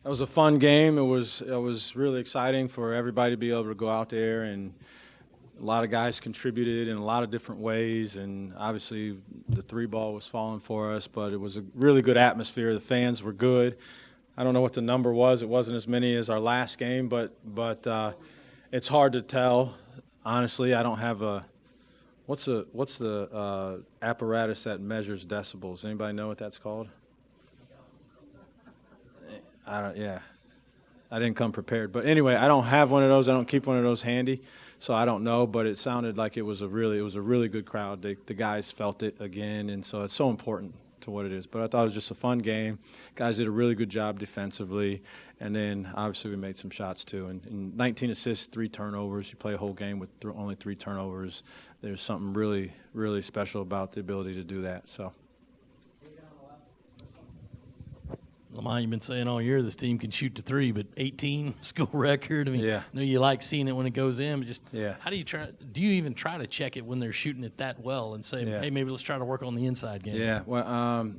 It was a fun game. It was really exciting for everybody to be able to go out there, and a lot of guys contributed in a lot of different ways, and obviously the three ball was falling for us, but it was a really good atmosphere. The fans were good. I don't know what the number was. It wasn't as many as our last game, but it's hard to tell. Honestly, I don't have a – what's the apparatus that measures decibels? Anybody know what that's called? Yeah. I didn't come prepared. But anyway, I don't have one of those. I don't keep one of those handy, so I don't know. But it sounded like it was a really good crowd. The guys felt it again, and so it's so important to what it is. But I thought it was just a fun game. Guys did a really good job defensively, and then obviously we made some shots too. And 19 assists, 3 turnovers. You play a whole game with only 3 turnovers. There's something really, really special about the ability to do that. So. Lamont, you've been saying all year this team can shoot to 3, but 18 school record. I mean, yeah. I know you like seeing it when it goes in, but just yeah. How do you try? Do you even try to check it when they're shooting it that well and say, hey, maybe let's try to work on the inside game? Yeah. Well,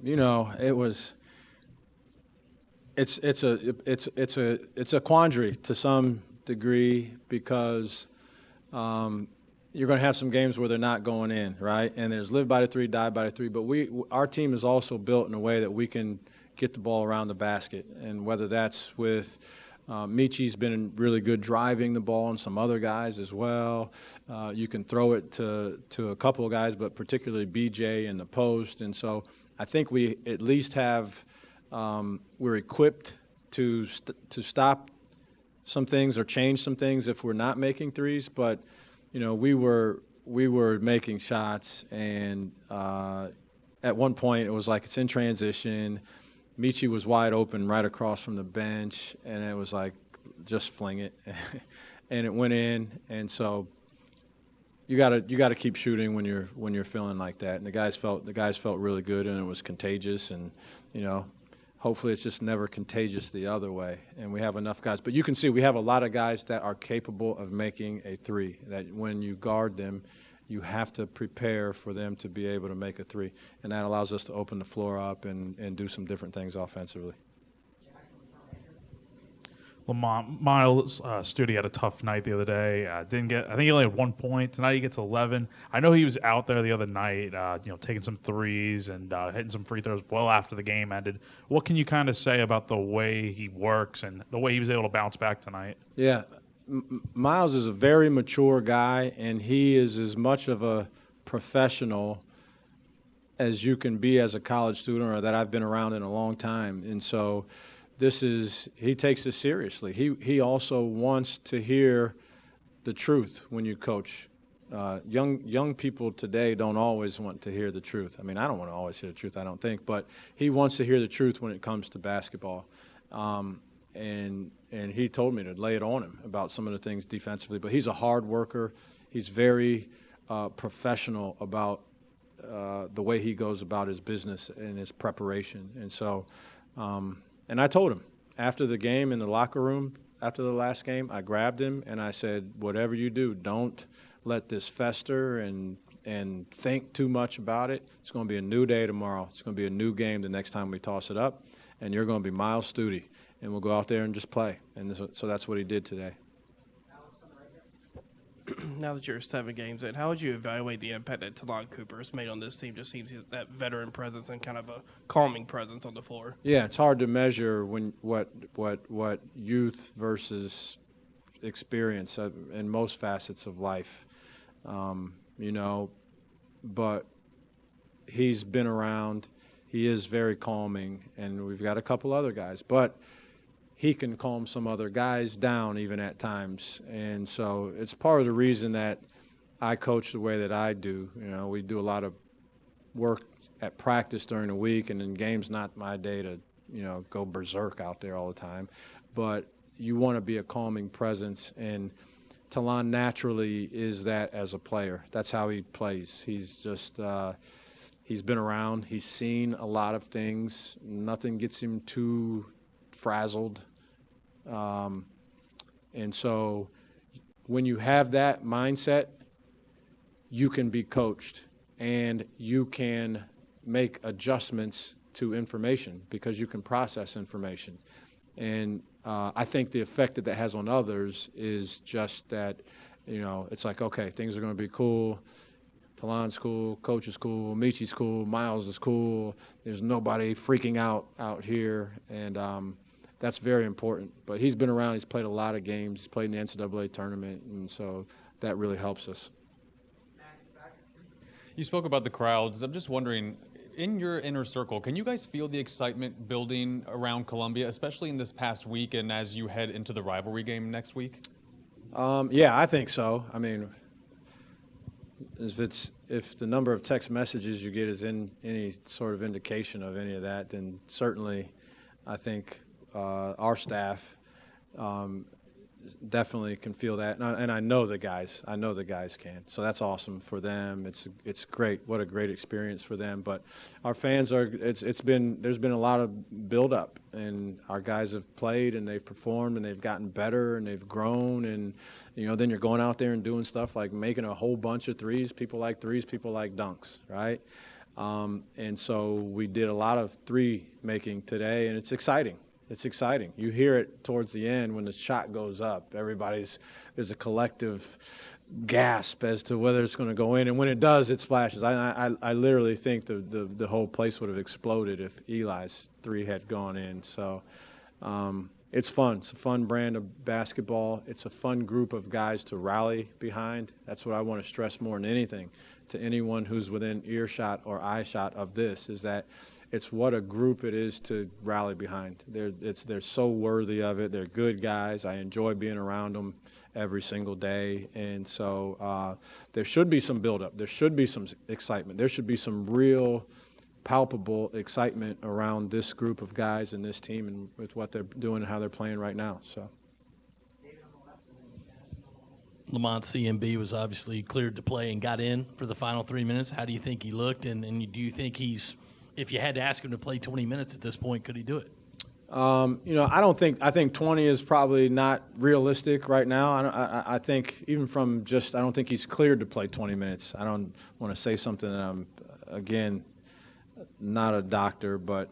it's a quandary to some degree because you're going to have some games where they're not going in, right? And there's live by the 3, die by the 3. But our team is also built in a way that we can get the ball around the basket, and whether that's with Michi's been really good driving the ball, and some other guys as well. You can throw it to a couple of guys, but particularly BJ in the post. And so I think we at least have we're equipped to stop some things or change some things if we're not making threes. But we were making shots, and at one point it was like it's in transition. Michi was wide open right across from the bench, and it was like, just fling it, and it went in. And so you gotta keep shooting when you're feeling like that. And the guys felt really good, and it was contagious. And hopefully it's just never contagious the other way. And we have enough guys, but you can see we have a lot of guys that are capable of making a 3. That when you guard them, you have to prepare for them to be able to make a 3. And that allows us to open the floor up and do some different things offensively. Lamont, Miles Studi had a tough night the other day. I think he only had 1 point. Tonight he gets 11. I know he was out there the other night, taking some threes and hitting some free throws well after the game ended. What can you kind of say about the way he works and the way he was able to bounce back tonight? Yeah. Miles is a very mature guy, and he is as much of a professional as you can be as a college student, or that I've been around in a long time. And so he takes this seriously. He also wants to hear the truth when you coach. Young people today don't always want to hear the truth. I mean, I don't want to always hear the truth, I don't think, but he wants to hear the truth when it comes to basketball. And he told me to lay it on him about some of the things defensively. But he's a hard worker. He's very professional about the way he goes about his business and his preparation. And so, and I told him after the game in the locker room, after the last game, I grabbed him and I said, whatever you do, don't let this fester and think too much about it. It's going to be a new day tomorrow. It's going to be a new game the next time we toss it up. And you're going to be Miles Studi. And we'll go out there and just play. And so that's what he did today. Now that you're 7 games in, how would you evaluate the impact that Talon Cooper has made on this team? Just seems that veteran presence and kind of a calming presence on the floor. Yeah, it's hard to measure what youth versus experience in most facets of life, But he's been around. He is very calming, and we've got a couple other guys, but he can calm some other guys down even at times. And so it's part of the reason that I coach the way that I do. We do a lot of work at practice during the week, and in games, not my day to, go berserk out there all the time. But you want to be a calming presence, and Talon naturally is that as a player. That's how he plays. He's just he's been around. He's seen a lot of things. Nothing gets him too frazzled. And so when you have that mindset, you can be coached and you can make adjustments to information because you can process information. And I think the effect that has on others is just that, it's like, okay, things are going to be cool. Talon's cool, Coach is cool, Michi's cool, Miles is cool. There's nobody freaking out here, and that's very important. But he's been around. He's played a lot of games. He's played in the NCAA tournament, and so that really helps us. You spoke about the crowds. I'm just wondering, in your inner circle, can you guys feel the excitement building around Columbia, especially in this past week and as you head into the rivalry game next week? Yeah, I think so. I mean, if the number of text messages you get is in any sort of indication of any of that, then certainly I think our staff definitely can feel that, and I know the guys can. So that's awesome for them. It's great. What a great experience for them. But our fans there's been a lot of build up, and our guys have played and they've performed and they've gotten better and they've grown, and then you're going out there and doing stuff like making a whole bunch of threes. People like threes, people like dunks, right? And so we did a lot of three making today, and it's exciting. It's exciting. You hear it towards the end when the shot goes up. There's a collective gasp as to whether it's going to go in, and when it does, it splashes. I literally think the whole place would have exploded if Eli's three had gone in. So it's fun. It's a fun brand of basketball. It's a fun group of guys to rally behind. That's what I want to stress more than anything to anyone who's within earshot or eyeshot of this, is that it's what a group it is to rally behind. They're so worthy of it. They're good guys. I enjoy being around them every single day. And so there should be some buildup. There should be some excitement. There should be some real palpable excitement around this group of guys and this team and with what they're doing and how they're playing right now. So. Lamont CMB was obviously cleared to play and got in for the final 3 minutes. How do you think he looked? And do you think if you had to ask him to play 20 minutes at this point, could he do it? I think 20 is probably not realistic right now. I think even from I don't think he's cleared to play 20 minutes. I don't want to say something that I'm, again, not a doctor, but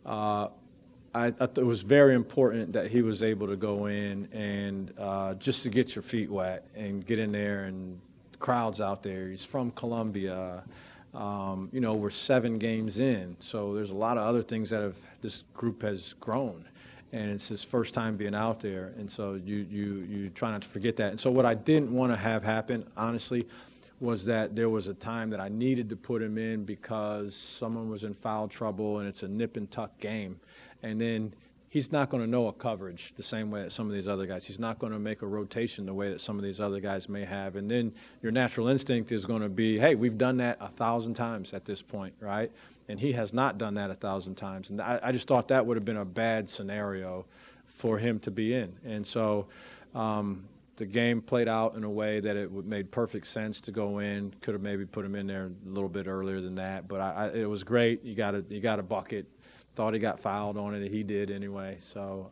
I thought it was very important that he was able to go in and just to get your feet wet and get in there, and the crowd's out there. He's from Columbia. We're 7 games in, so there's a lot of other things this group has grown, and it's his first time being out there, and so you try not to forget that. And so what I didn't want to have happen, honestly, was that there was a time that I needed to put him in because someone was in foul trouble and it's a nip and tuck game, and then he's not going to know a coverage the same way that some of these other guys. He's not going to make a rotation the way that some of these other guys may have. And then your natural instinct is going to be, hey, we've done that 1,000 times at this point, right? And he has not done that 1,000 times. And I just thought that would have been a bad scenario for him to be in. And so the game played out in a way that it made perfect sense to go in. Could have maybe put him in there a little bit earlier than that. But it was great. You got a bucket. Thought he got fouled on it. He did anyway. So,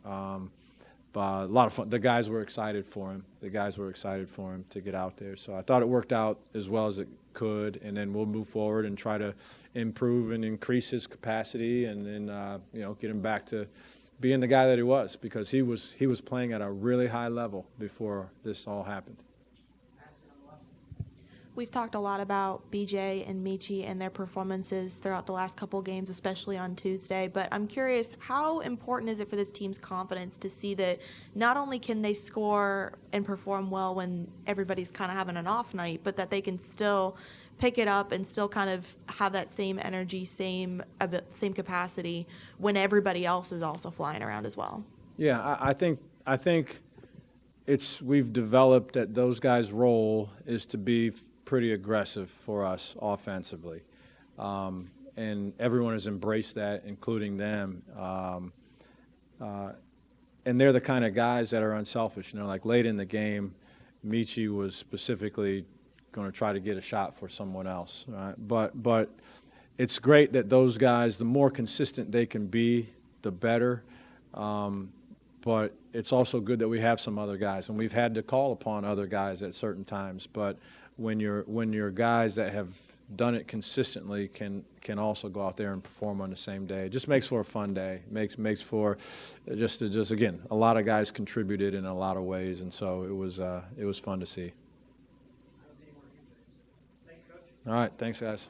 but a lot of fun. The guys were excited for him. To get out there. So I thought it worked out as well as it could. And then we'll move forward and try to improve and increase his capacity, and then get him back to being the guy that he was, because he was playing at a really high level before this all happened. We've talked a lot about BJ and Michi and their performances throughout the last couple games, especially on Tuesday. But I'm curious, how important is it for this team's confidence to see that not only can they score and perform well when everybody's kind of having an off night, but that they can still pick it up and still kind of have that same energy, same capacity when everybody else is also flying around as well? Yeah, I think we've developed that those guys' role is to be pretty aggressive for us offensively, and everyone has embraced that, including them. And they're the kind of guys that are unselfish. Like late in the game, Michi was specifically going to try to get a shot for someone else. Right? But it's great that those guys, the more consistent they can be, the better. But it's also good that we have some other guys, and we've had to call upon other guys at certain times. But when you're guys that have done it consistently can also go out there and perform on the same day. It just makes for a fun day. Makes for just again, a lot of guys contributed in a lot of ways, and so it was fun to see. All right, thanks guys.